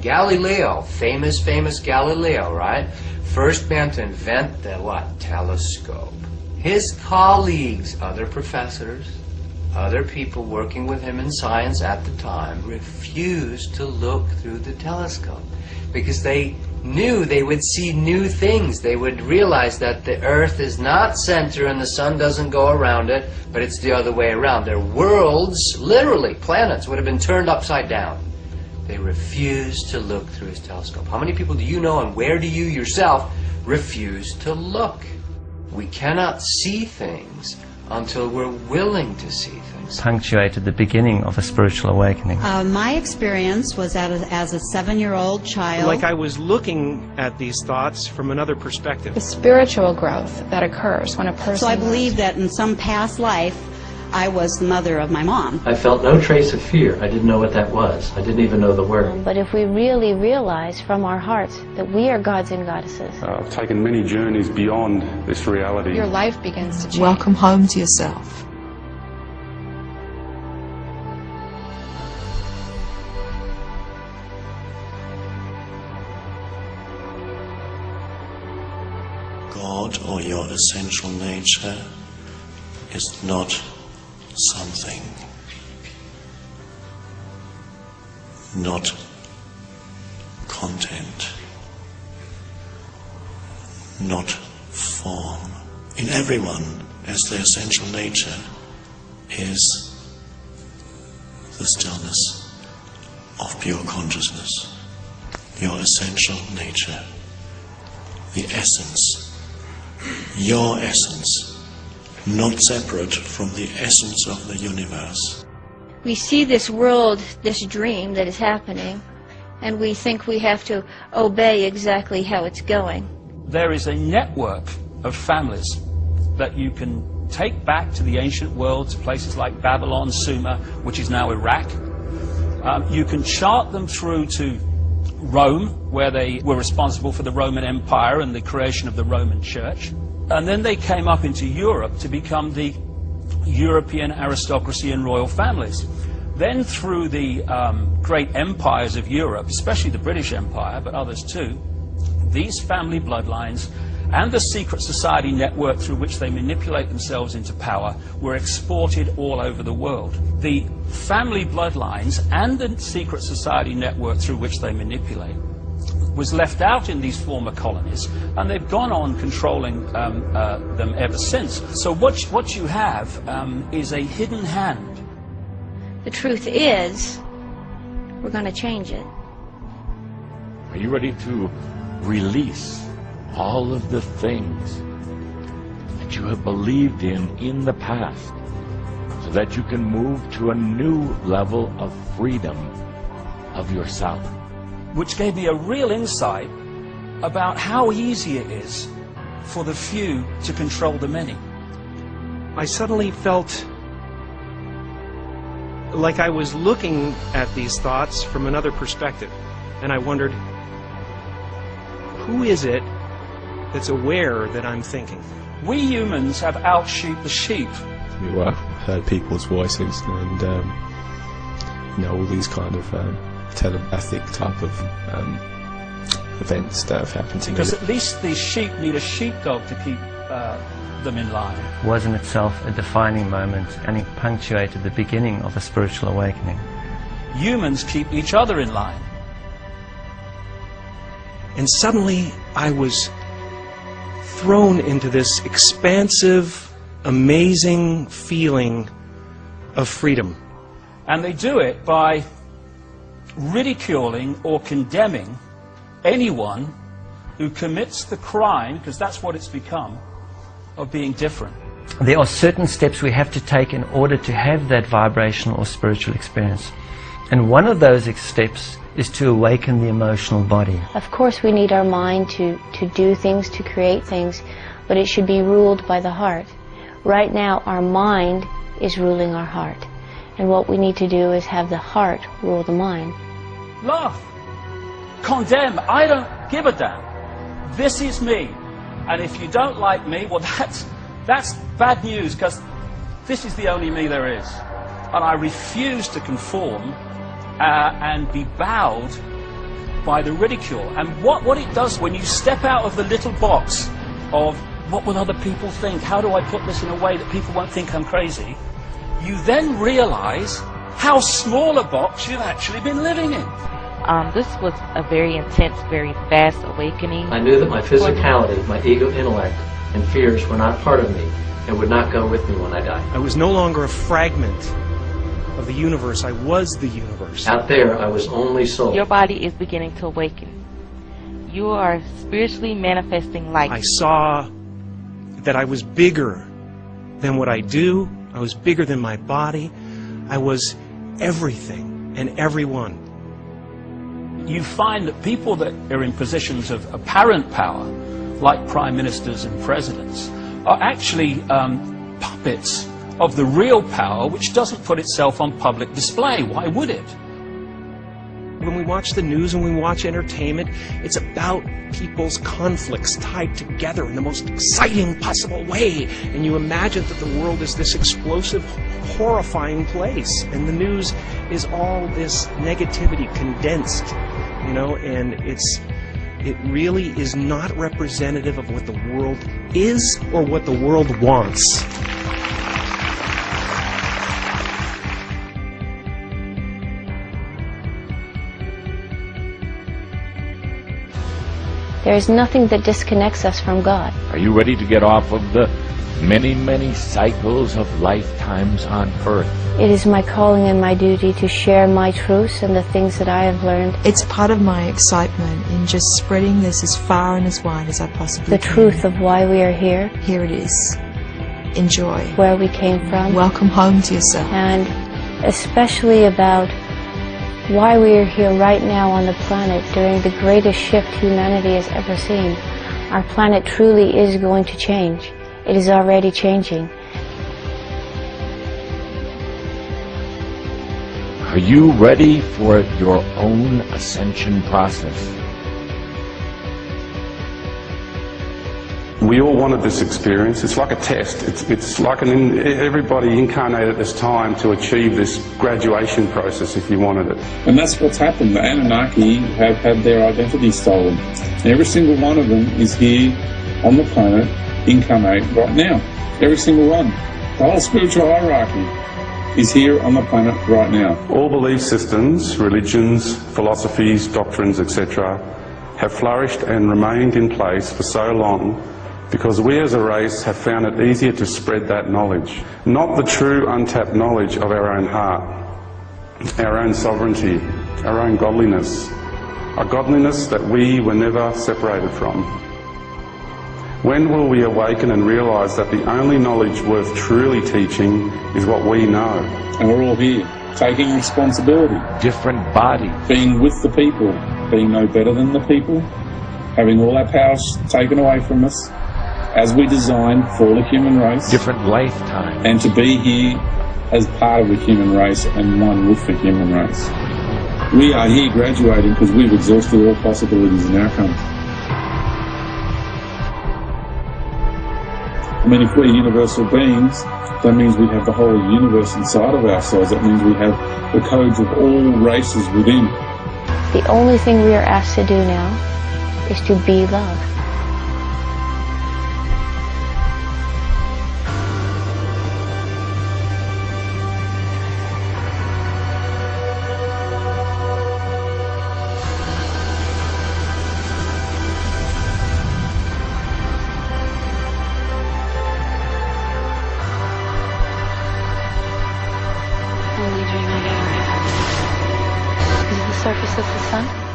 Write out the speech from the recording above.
Galileo, famous Galileo, right? First man to invent the what? Telescope. His colleagues, other professors, other people working with him in science at the time, refused to look through the telescope because they knew they would see new things. They would realize that the Earth is not center and the sun doesn't go around it, but it's the other way around. Their worlds, literally, planets, would have been turned upside down. They refused to look through his telescope. How many people do you know, and where do you yourself refuse to look? We cannot see things until we're willing to see things. Punctuated the beginning of a spiritual awakening. My experience was as a 7-year-old child. Like I was looking at these thoughts from another perspective. The spiritual growth that occurs when a person... So I believe that in some past life, I was the mother of my mom. I felt no trace of fear. I didn't know what that was. I didn't even know the word. But if we really realize from our hearts that we are gods and goddesses. I've taken many journeys beyond this reality. Your life begins to change. Welcome home to yourself. God, or your essential nature, is not something, not content, not form. In everyone, as their essential nature, is the stillness of pure consciousness. Your essential nature, the essence, your essence, not separate from the essence of the universe. We see this world, this dream that is happening, and we think we have to obey exactly how it's going. There is a network of families that you can take back to the ancient world, to places like Babylon, Sumer, which is now Iraq. You can chart them through to Rome, where they were responsible for the Roman Empire and the creation of the Roman Church. And then they came up into Europe to become the European aristocracy and royal families. Then through the great empires of Europe, especially the British Empire, but others too, these family bloodlines and the secret society network through which they manipulate themselves into power were exported all over the world. The family bloodlines and the secret society network through which they manipulate was left out in these former colonies, and they've gone on controlling them ever since. So what you have is a hidden hand. The truth is, we're going to change it. Are you ready to release all of the things that you have believed in the past, so that you can move to a new level of freedom of yourself? Which gave me a real insight about how easy it is for the few to control the many. I suddenly felt like I was looking at these thoughts from another perspective, and I wondered, who is it that's aware that I'm thinking? We humans have out-sheep the sheep. Well, I've heard people's voices and all these kind of telepathic type of events that have happened to me. Because at least the sheep need a sheepdog to keep them in line. Was in itself a defining moment, and it punctuated the beginning of a spiritual awakening. Humans keep each other in line. And suddenly I was thrown into this expansive, amazing feeling of freedom. And they do it by ridiculing or condemning anyone who commits the crime, because that's what it's become, of being different. There are certain steps we have to take in order to have that vibrational or spiritual experience. And one of those steps is to awaken the emotional body. Of course we need our mind to do things, to create things, but it should be ruled by the heart. Right now our mind is ruling our heart. And what we need to do is have the heart rule the mind. Laugh. Condemn. I don't give a damn. This is me. And if you don't like me, well, that's bad news, because this is the only me there is. And I refuse to conform and be bowed by the ridicule. And what it does when you step out of the little box of what will other people think, how do I put this in a way that people won't think I'm crazy, you then realize how small a box you've actually been living in. This was a very intense, very fast awakening. I knew that my physicality, my ego intellect, and fears were not part of me and would not go with me when I died. I was no longer a fragment of the universe. I was the universe. Out there, I was only soul. Your body is beginning to awaken. You are spiritually manifesting light. I saw that I was bigger than what I do. I was bigger than my body. I was everything and everyone. You find that people that are in positions of apparent power, like prime ministers and presidents, are actually puppets of the real power, which doesn't put itself on public display. Why would it? When we watch the news and we watch entertainment, it's about people's conflicts tied together in the most exciting possible way. And you imagine that the world is this explosive, horrifying place. And the news is all this negativity condensed, you know, and it really is not representative of what the world is or what the world wants. There is nothing that disconnects us from God. Are you ready to get off of the many, many cycles of lifetimes on earth? It is my calling and my duty to share my truths and the things that I have learned. It's part of my excitement in just spreading this as far and as wide as I possibly can. The truth of why we are here. Here it is. Enjoy. Where we came from. Welcome home to yourself. And especially about why we are here right now on the planet during the greatest shift humanity has ever seen. Our planet truly is going to change. It is already changing. Are you ready for your own ascension process? We all wanted this experience. It's like a test. It's like everybody incarnated at this time to achieve this graduation process if you wanted it. And that's what's happened. The Anunnaki have had their identity stolen. And every single one of them is here on the planet, incarnate right now. Every single one. The whole spiritual hierarchy is here on the planet right now. All belief systems, religions, philosophies, doctrines, etc. have flourished and remained in place for so long because we as a race have found it easier to spread that knowledge. Not the true untapped knowledge of our own heart, our own sovereignty, our own godliness, a godliness that we were never separated from. When will we awaken and realise that the only knowledge worth truly teaching is what we know? And we're all here, taking responsibility. Different bodies. Being with the people, being no better than the people, having all our powers taken away from us, as we designed for the human race. Different lifetimes. And to be here as part of the human race and one with the human race. We are here graduating because we've exhausted all possibilities in our country. I mean, if we're universal beings, that means we have the whole universe inside of ourselves. That means we have the codes of all races within. The only thing we are asked to do now is to be love. Is the surface of the sun?